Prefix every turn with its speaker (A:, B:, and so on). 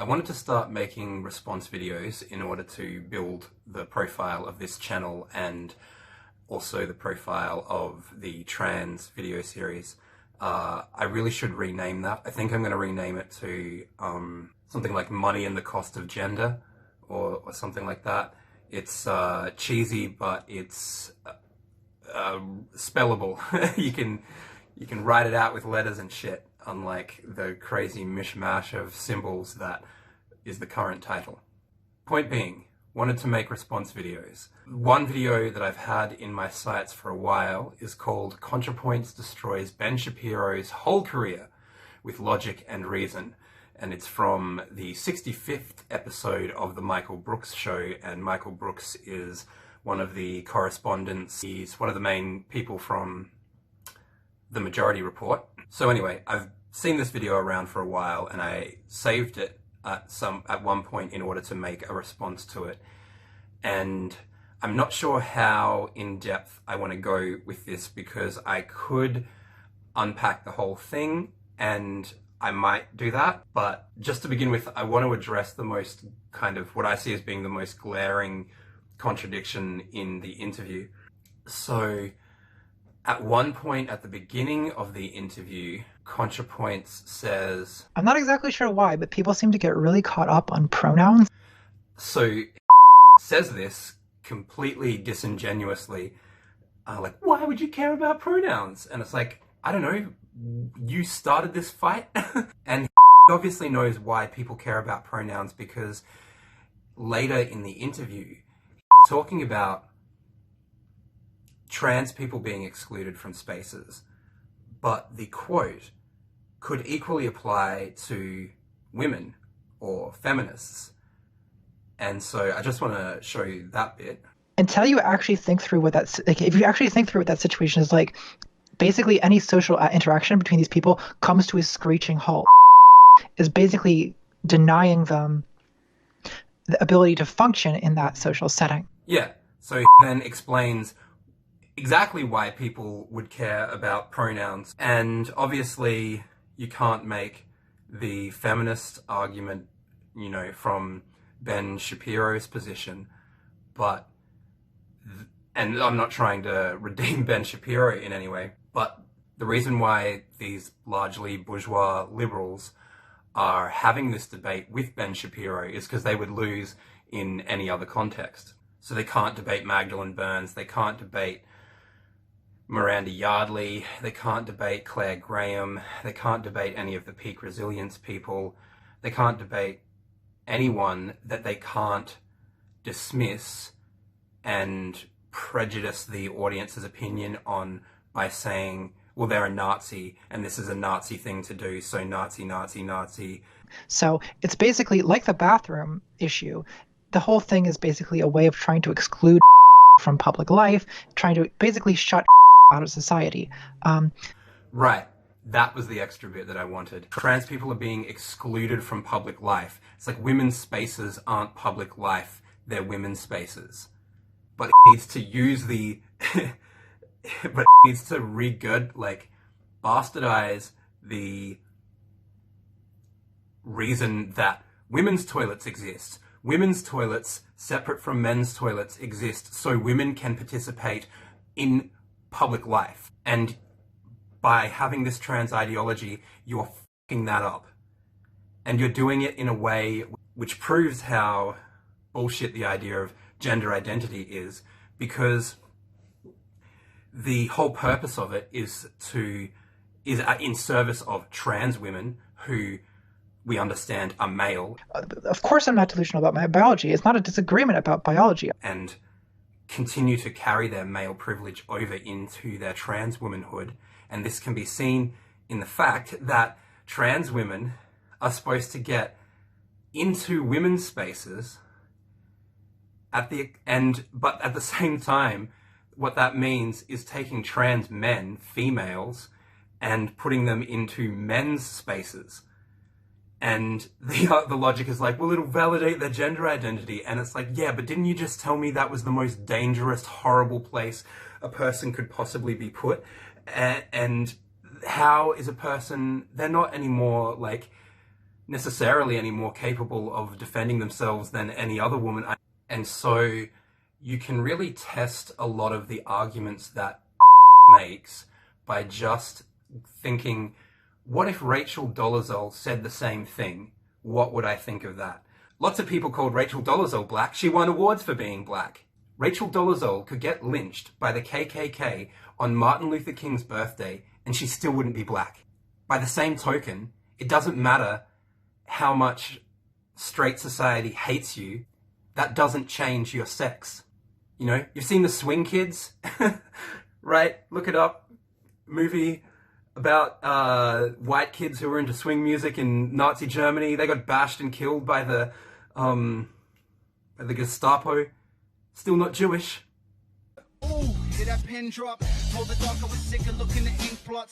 A: I wanted to start making response videos in order to build the profile of this channel and also the profile of the trans video series. I really should rename that. I think I'm going to rename it to something like Money and the Cost of Gender or something like that. It's cheesy, but it's spellable. You can write it out with letters and shit, unlike the crazy mishmash of symbols that is the current title. Point being, wanted to make response videos. One video that I've had in my sights for a while is called Contrapoints Destroys Ben Shapiro's Whole Career with Logic and Reason. And it's from the 65th episode of The Michael Brooks Show, and Michael Brooks is one of the correspondents. He's one of the main people from The Majority Report. So anyway, I've seen this video around for a while and I saved it at one point in order to make a response to it. And I'm not sure how in depth I want to go with this, because I could unpack the whole thing and I might do that. But just to begin with, I want to address the most kind of what I see as being the most glaring contradiction in the interview. So at one point at the beginning of the interview, Contrapoints says,
B: I'm not exactly sure why, but people seem to get really caught up on pronouns.
A: So says this completely disingenuously, like, why would you care about pronouns? And it's like, I don't know, you started this fight. And obviously knows why people care about pronouns, because later in the interview, talking about trans people being excluded from spaces, but the quote could equally apply to women or feminists. And so I just want to show you that bit.
B: Until you actually think through what that's like, if you actually think through what that situation is like, basically any social interaction between these people comes to a screeching halt, is basically denying them the ability to function in that social setting.
A: Yeah, so he then explains exactly why people would care about pronouns. And obviously you can't make the feminist argument, you know, from Ben Shapiro's position, but, and I'm not trying to redeem Ben Shapiro in any way, but the reason why these largely bourgeois liberals are having this debate with Ben Shapiro is because they would lose in any other context. So they can't debate Magdalen Berns, they can't debate Miranda Yardley, they can't debate Claire Graham, they can't debate any of the Pique resilience people, they can't debate anyone that they can't dismiss and prejudice the audience's opinion on by saying, well, they're a Nazi and this is a Nazi thing to do, so Nazi, Nazi, Nazi.
B: So it's basically like the bathroom issue. The whole thing is basically a way of trying to exclude from public life, trying to basically shut out of society.
A: Right. That was the extra bit that I wanted. Trans people are being excluded from public life. It's like women's spaces aren't public life, they're women's spaces. But it needs to use the... but it needs to bastardize the reason that women's toilets exist. Women's toilets, separate from men's toilets, exist so women can participate in public life. And by having this trans ideology, you're fucking that up. And you're doing it in a way which proves how bullshit the idea of gender identity is, because the whole purpose of it is in service of trans women who we understand are male.
B: Of course I'm not delusional about my biology. It's not a disagreement about biology.
A: And continue to carry their male privilege over into their trans womanhood. And this can be seen in the fact that trans women are supposed to get into women's spaces but at the same time, what that means is taking trans men, females, and putting them into men's spaces. And the logic is like, well, it'll validate their gender identity. And it's like, yeah, but didn't you just tell me that was the most dangerous, horrible place a person could possibly be put? And how is a person, they're not anymore like necessarily any more capable of defending themselves than any other woman. And so you can really test a lot of the arguments that makes by just thinking, what if Rachel Dolezal said the same thing? What would I think of that? Lots of people called Rachel Dolezal black. She won awards for being black. Rachel Dolezal could get lynched by the KKK on Martin Luther King's birthday and she still wouldn't be black. By the same token, it doesn't matter how much straight society hates you, that doesn't change your sex. You know, you've seen the Swing Kids, right? Look it up. Movie about white kids who were into swing music in Nazi Germany. They got bashed and killed by the Gestapo. Still not Jewish.
C: Ooh, did that pen drop? Told the doc I was sick of looking at ink blots.